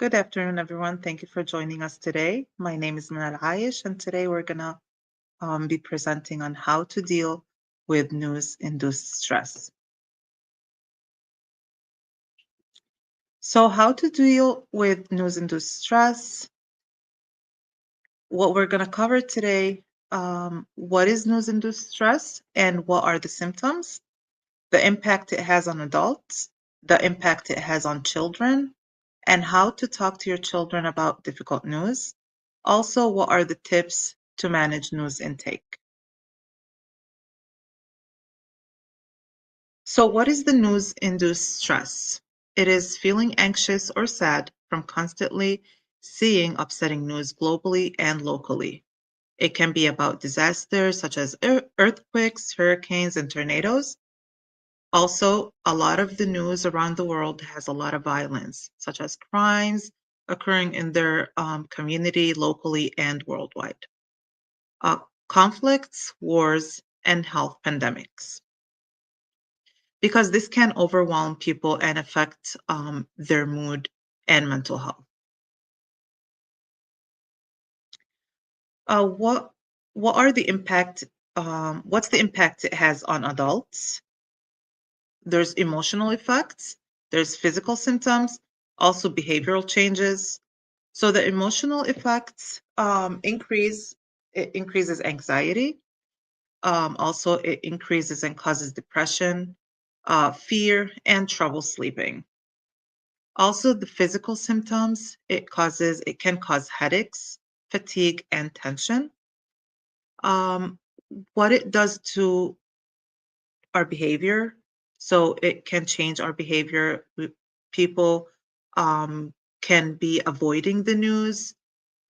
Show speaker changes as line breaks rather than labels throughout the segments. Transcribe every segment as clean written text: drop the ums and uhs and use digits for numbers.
Good afternoon, everyone. Thank you for joining us today. My name is Manal Aish, and today we're going to be presenting on how to deal with news-induced stress. So how to deal with news-induced stress? What we're going to cover today, what is news-induced stress and what are the symptoms, the impact it has on adults, the impact it has on children, and how to talk to your children about difficult news. Also, what are the tips to manage news intake? So, what is the news-induced stress? It is feeling anxious or sad from constantly seeing upsetting news globally and locally. It can be about disasters such as earthquakes, hurricanes, and tornadoes. Also, a lot of the news around the world has a lot of violence, such as crimes occurring in their community, locally, and worldwide. Uh, Conflicts, wars, and health pandemics. Because this can overwhelm people and affect their mood and mental health. Uh, what what are the impact? What's the impact it has on adults? There's emotional effects. There's physical symptoms. Also behavioral changes. So the emotional effects it increases anxiety. Also, it increases and causes depression, fear, and trouble sleeping. Also, the physical symptoms, it can cause headaches, fatigue, and tension. Um, what it does to our behavior, so it can change our behavior. People can be avoiding the news,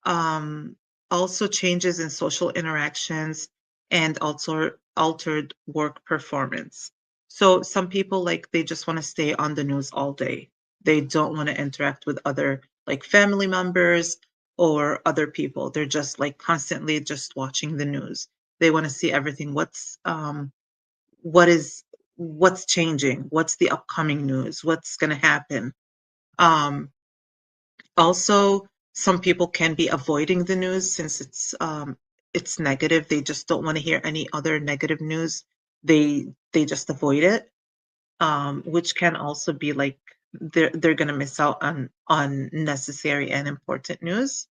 um, also changes in social interactions, and also altered work performance. So some people they just want to stay on the news all day. They don't want to interact with other like family members or other people. They're just like constantly just watching the news. They want to see everything. What is what's changing? What's the upcoming news? What's going to happen? Um, Also, some people can be avoiding the news since it's negative. They just don't want to hear any other negative news. They just avoid it, which can also be like they're gonna miss out on necessary and important news.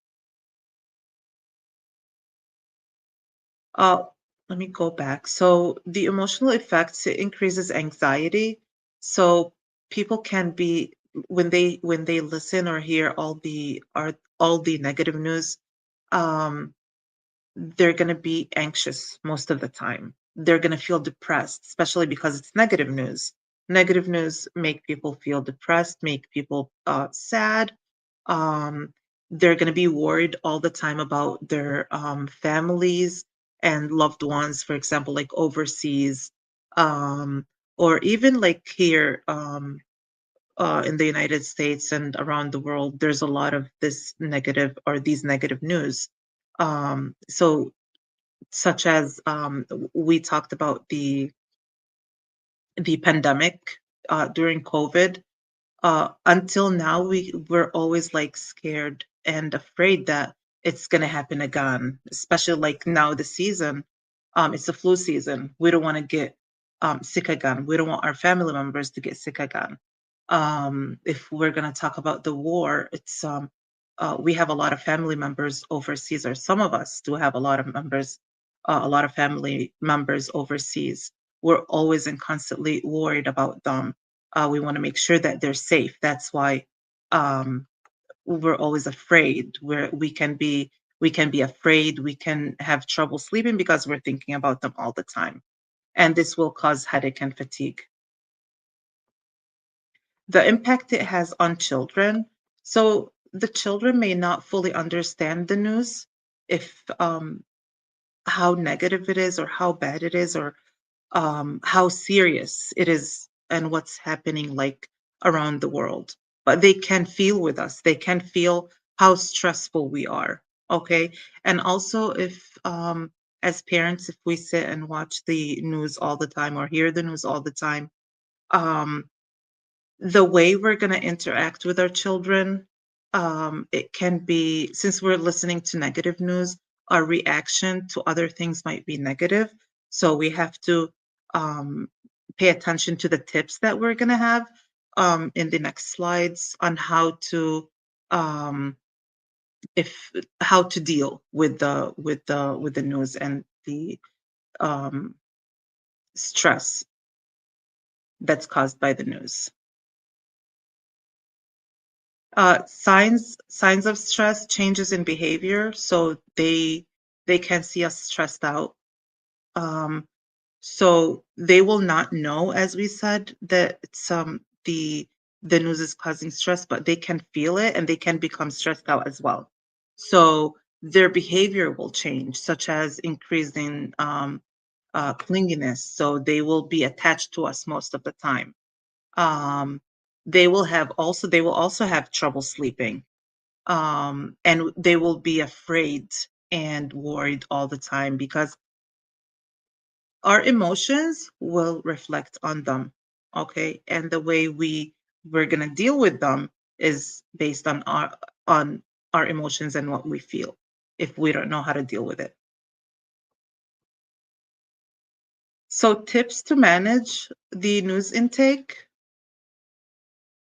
Uh, Let me go back. So the emotional effects, it increases anxiety. So people can be when they listen or hear all the negative news, um, they're going to be anxious most of the time. They're going to feel depressed, especially because it's negative news. Negative news make people feel depressed, make people sad. Um, they're going to be worried all the time about their families and loved ones, for example, like overseas, um, or even like here in the United States and around the world. There's a lot of this negative or these negative news. So such as we talked about the pandemic during COVID. Until now, we're always like scared and afraid that it's gonna happen again. Especially like now the season, it's the flu season. We don't want to get sick again. We don't want our family members to get sick again. If we're gonna talk about the war, it's we have a lot of family members overseas, or some of us do have a lot of a lot of family members overseas. We're always and constantly worried about them. We want to make sure that they're safe. That's why um, we're always afraid. We can be afraid. We can have trouble sleeping because we're thinking about them all the time, and this will cause headache and fatigue. The impact it has on children. So the children may not fully understand the news if how negative it is or how bad it is or how serious it is and what's happening like around the world. But they can feel with us. They can feel how stressful we are. Okay. And also, if as parents, if we sit and watch the news all the time or hear the news all the time, um, the way we're going to interact with our children It can be, since we're listening to negative news, our reaction to other things might be negative. So we have to um, pay attention to the tips that we're going to have in the next slides on um, if how to deal with the news and the um, stress that's caused by the news. Signs of stress, changes in behavior. So they can see us stressed out. Um, so they will not know, as we said, that the news is causing stress, but they can feel it and they can become stressed out as well. So their behavior will change, such as increasing clinginess. So they will be attached to us most of the time. Um, they will also have trouble sleeping, and they will be afraid and worried all the time because our emotions will reflect on them. Okay, and the way we're gonna deal with them is based on our emotions and what we feel if we don't know how to deal with it. So tips to manage the news intake.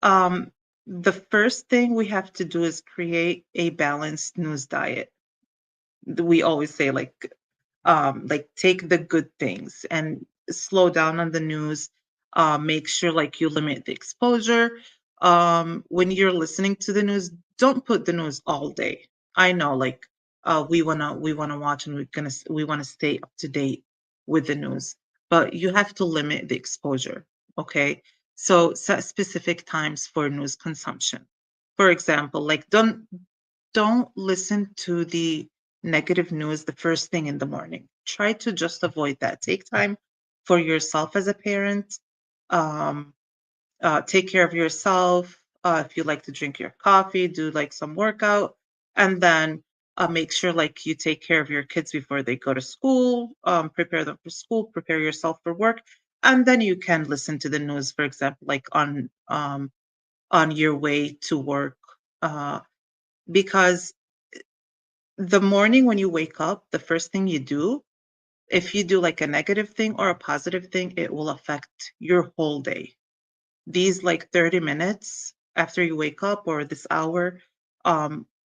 Um, the first thing we have to do is create a balanced news diet. We always say like take the good things and slow down on the news. Make sure like you limit the exposure. When you're listening to the news, don't put the news all day. I know like we wanna watch and we wanna stay up to date with the news, but you have to limit the exposure. Okay, so set specific times for news consumption. For example, like don't listen to the negative news the first thing in the morning. Try to just avoid that. Take time for yourself as a parent. Um, take care of yourself. If you like to drink your coffee, do like some workout, and then make sure like you take care of your kids before they go to school. Prepare them for school. Prepare yourself for work, and then you can listen to the news. For example, like on your way to work, because the morning when you wake up, the first thing you do, if you do like a negative thing or a positive thing, it will affect your whole day. These like 30 minutes after you wake up or this hour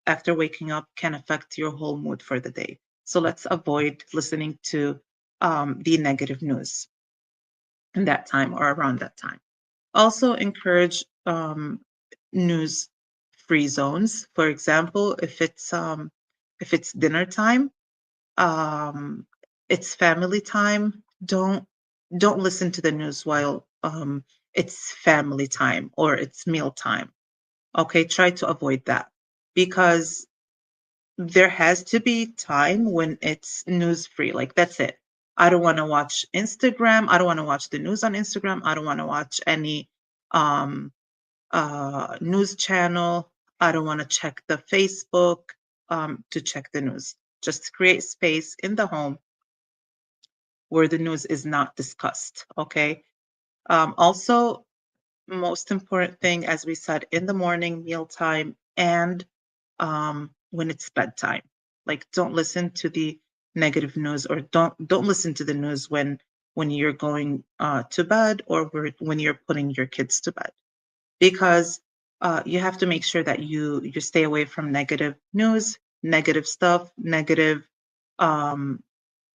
after waking up can affect your whole mood for the day. So let's avoid listening to the negative news in that time or around that time. Also encourage news free zones. For example, if it's dinner time, um, it's family time. Don't listen to the news while it's family time or it's meal time. Okay, try to avoid that because there has to be time when it's news free. Like that's it. I don't want to watch Instagram. I don't want to watch the news on Instagram. I don't want to watch any um, news channel. I don't want to check the Facebook to check the news. Just create space in the home where the news is not discussed. Okay. Also, most important thing, as we said, in the morning, mealtime, and when it's bedtime. Like, don't listen to the negative news, or don't listen to the news when you're going to bed or when you're putting your kids to bed, because you have to make sure that you stay away from negative news, negative stuff, negative. Um,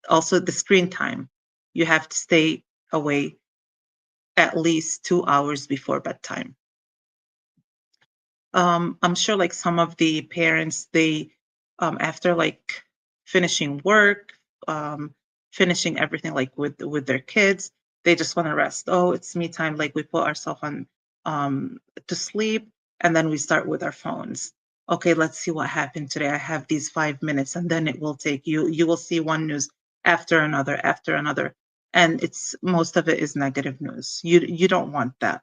Also, the screen time. You have to stay away at least 2 hours before bedtime. I'm sure like some of the parents, they after like finishing work, finishing everything like with their kids, they just want to rest. Oh, it's me time. Like we put ourselves on to sleep and then we start with our phones. Okay, let's see what happened today. I have these 5 minutes and then it will take you will see one news after another. And it's most of it is negative news. You don't want that.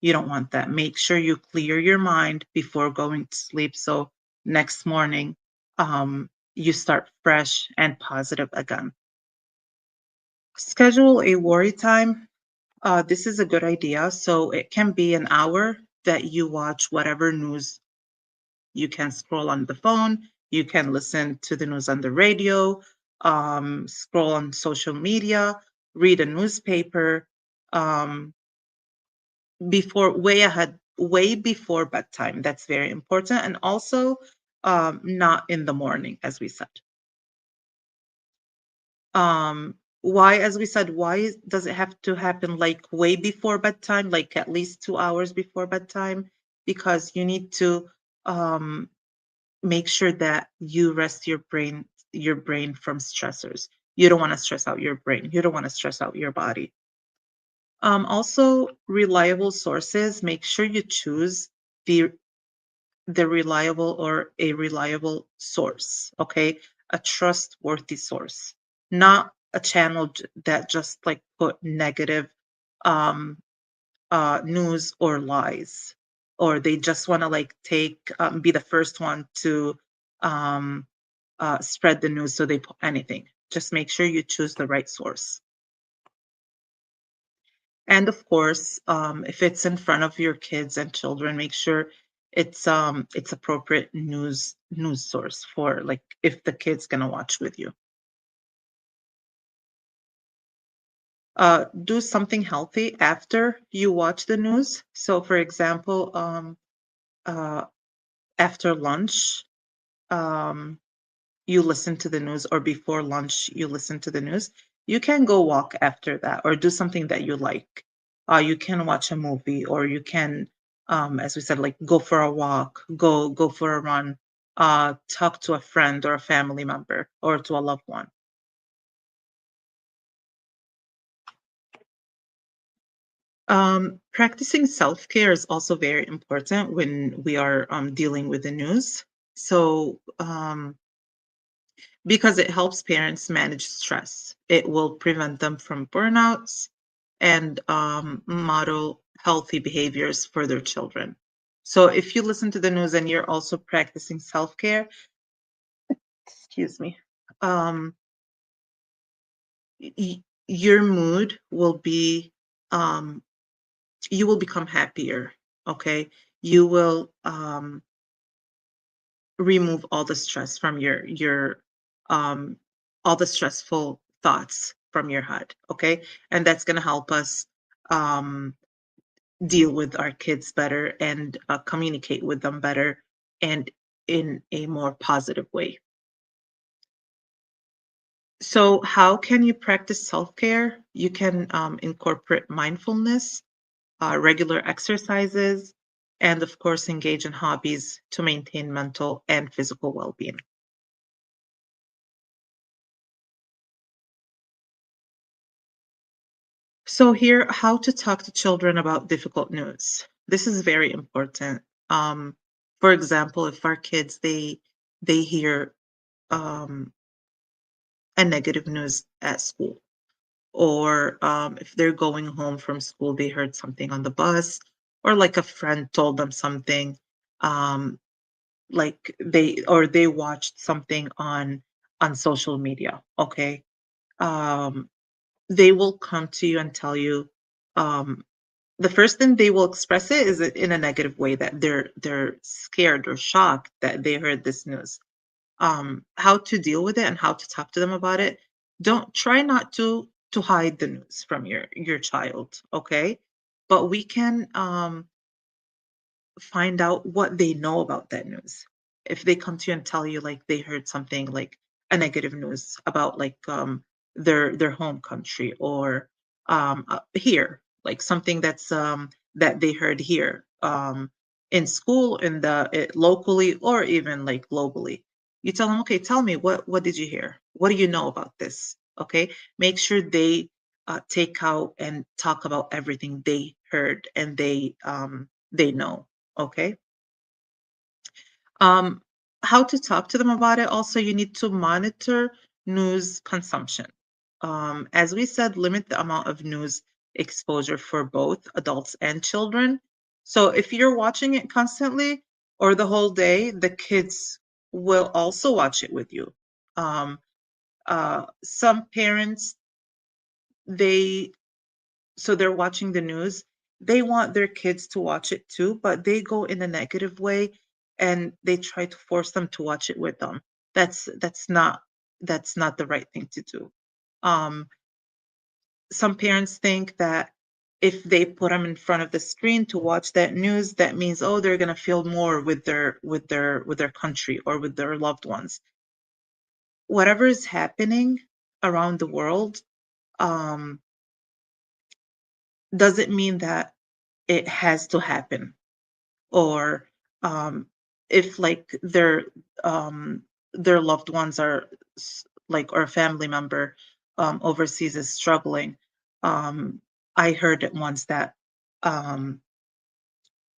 You don't want that. Make sure you clear your mind before going to sleep so next morning you start fresh and positive again. Schedule a worry time. This is a good idea. So it can be an hour that you watch whatever news You can scroll on the phone. You can listen to the news on the radio, scroll on social media, read a newspaper, um, before way ahead, way before bedtime. That's very important. And also, not in the morning, as we said. Why, as we said, why does it have to happen like way before bedtime, like at least 2 hours before bedtime? Because you need to um, make sure that you rest your brain from stressors. You don't want to stress out your brain. You don't want to stress out your body. Also, reliable sources. Make sure you choose the reliable or a reliable source, okay? A trustworthy source, not a channel that just like put negative um, news or lies, or they just want to like take be the first one to um, spread the news, so they put anything. Just make sure you choose the right source. And of course, if it's in front of your kids and children, make sure it's appropriate news source for like if the kid's gonna watch with you. Do something healthy after you watch the news. So, for example, uh, after lunch, um, you listen to the news, or before lunch you listen to the news. You can go walk after that or do something that you like. You can watch a movie, or you can, as we said, like go for a walk, go for a run, talk to a friend or a family member or to a loved one. Practicing self-care is also very important when we are dealing with the news. So because it helps parents manage stress. It will prevent them from burnouts and model healthy behaviors for their children. So if you listen to the news and you're also practicing self-care, excuse me, um, your mood will be, um, you will become happier. Okay, you will remove all the stress from your um all the stressful thoughts from your head, okay? And that's going to help us um deal with our kids better and communicate with them better and in a more positive way. So how can you practice self-care? You can incorporate mindfulness, regular exercises, and of course engage in hobbies to maintain mental and physical well-being. So here, how to talk to children about difficult news. This is very important. Um, for example, if our kids they hear um, a negative news at school, or if they're going home from school, they heard something on the bus, or like a friend told them something, um, like they watched something on social media. Okay, um, they will come to you and tell you. The first thing they will express it is in a negative way, that they're scared or shocked that they heard this news. How to deal with it and how to talk to them about it. Don't try not to hide the news from your child, okay? But we can find out what they know about that news. If they come to you and tell you like they heard something like a negative news about like their home country, or here, like something that they heard here in school, in locally, or even like globally. You tell them, okay, tell me what did you hear? What do you know about this? Okay, make sure they take out and talk about everything they heard and they know. Okay. Um, how to talk to them about it. Also, you need to monitor news consumption. As we said, limit the amount of news exposure for both adults and children. So if you're watching it constantly or the whole day, the kids will also watch it with you. Um, some parents, they so they're watching the news. They want their kids to watch it too, but they go in a negative way. and they try to force them to watch it with them. That's not the right thing to do. Some parents think that if they put them in front of the screen to watch that news, that means, oh, they're going to feel more with their country or with their loved ones. Whatever is happening around the world doesn't mean that it has to happen. Or if like their loved ones are like, or a family member overseas is struggling. I heard it once that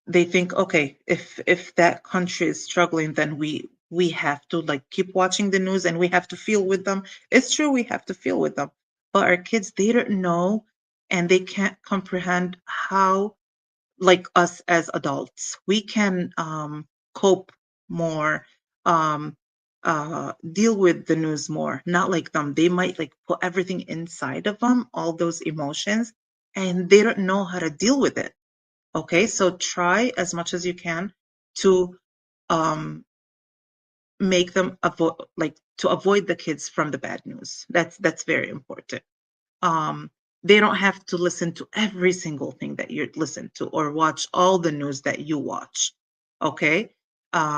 they think, okay, if that country is struggling, then we have to like keep watching the news and we have to feel with them. It's true, we have to feel with them, but our kids, they don't know and they can't comprehend how, like us as adults, we can cope more, deal with the news more. Not like them. They might like put everything inside of them, all those emotions, and they don't know how to deal with it. Okay, so try as much as you can to um, make them avoid, like to avoid the kids from the bad news. That's very important. um, they don't have to listen to every single thing that you listen to or watch all the news that you watch. Okay,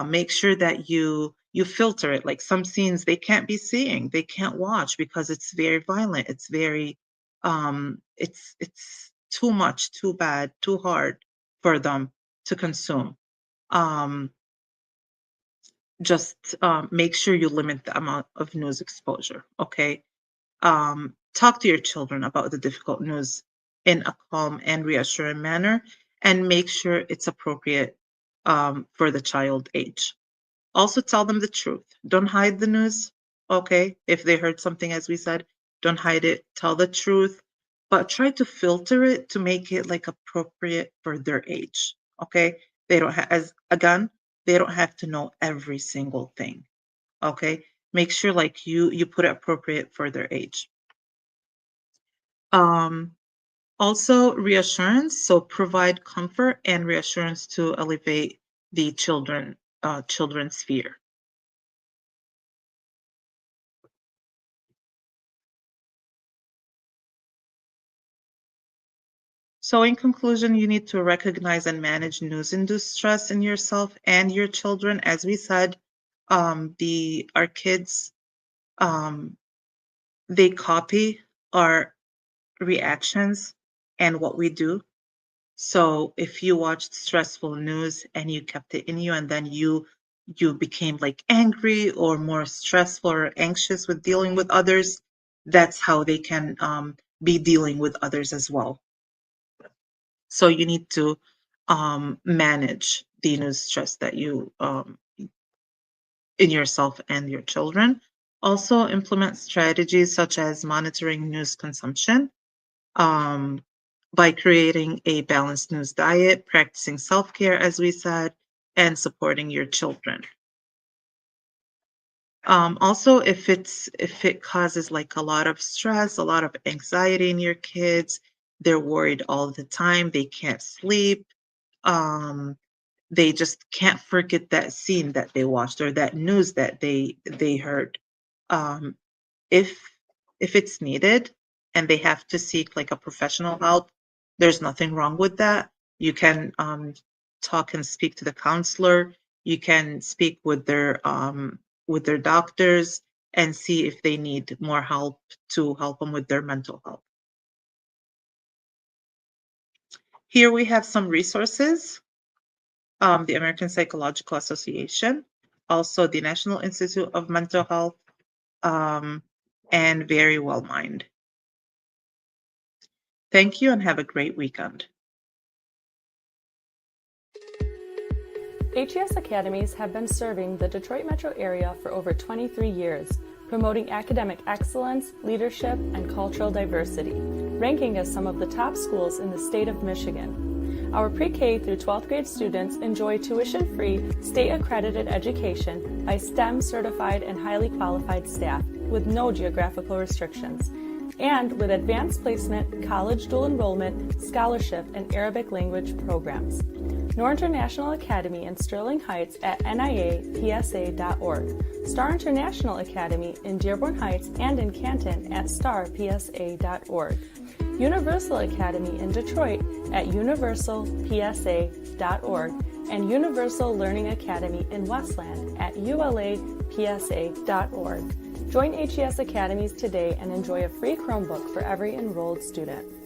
make sure that you filter it. Like some scenes they can't be seeing, they can't watch because it's very violent. It's very it's too much, too bad, too hard for them to consume. Um, just make sure you limit the amount of news exposure. Okay, talk to your children about the difficult news in a calm and reassuring manner, and make sure it's appropriate for the child age. Also, tell them the truth. Don't hide the news. Okay, if they heard something, as we said, don't hide it. Tell the truth, but try to filter it to make it like appropriate for their age. Okay, they don't have, as again, they don't have to know every single thing. Okay, make sure like you put it appropriate for their age. Um, Also, reassurance. So provide comfort and reassurance to elevate the children's fear. So in conclusion, you need to recognize and manage news-induced stress in yourself and your children. As we said, our kids, um, they copy our reactions and what we do. So if you watched stressful news and you kept it in you, and then you became like angry or more stressful or anxious with dealing with others, that's how they can be dealing with others as well. So you need to manage the news stress that you in yourself and your children. Also implement strategies such as monitoring news consumption, um, by creating a balanced news diet, practicing self-care, as we said, and supporting your children. Also, if it causes like a lot of stress, a lot of anxiety in your kids, they're worried all the time, they can't sleep, um, they just can't forget that scene that they watched or that news that they heard. Um, if it's needed and they have to seek like a professional help, there's nothing wrong with that. You can talk and speak to the counselor. You can speak with their doctors and see if they need more help to help them with their mental health. Here we have some resources. The American Psychological Association, also the National Institute of Mental Health, and Very Well Mind. Thank you and have a great weekend.
HES Academies have been serving the Detroit metro area for over 23 years, promoting academic excellence, leadership, and cultural diversity, ranking as some of the top schools in the state of Michigan. Our pre-K through 12th grade students enjoy tuition-free, state-accredited education by STEM certified and highly qualified staff with no geographical restrictions, and with advanced placement, college dual enrollment, scholarship, and Arabic language programs. Nor International Academy in Sterling Heights at niapsa.org, Star International Academy in Dearborn Heights and in Canton at starpsa.org, Universal Academy in Detroit at universalpsa.org, and Universal Learning Academy in Westland at ulapsa.org. Join HES Academies today and enjoy a free Chromebook for every enrolled student.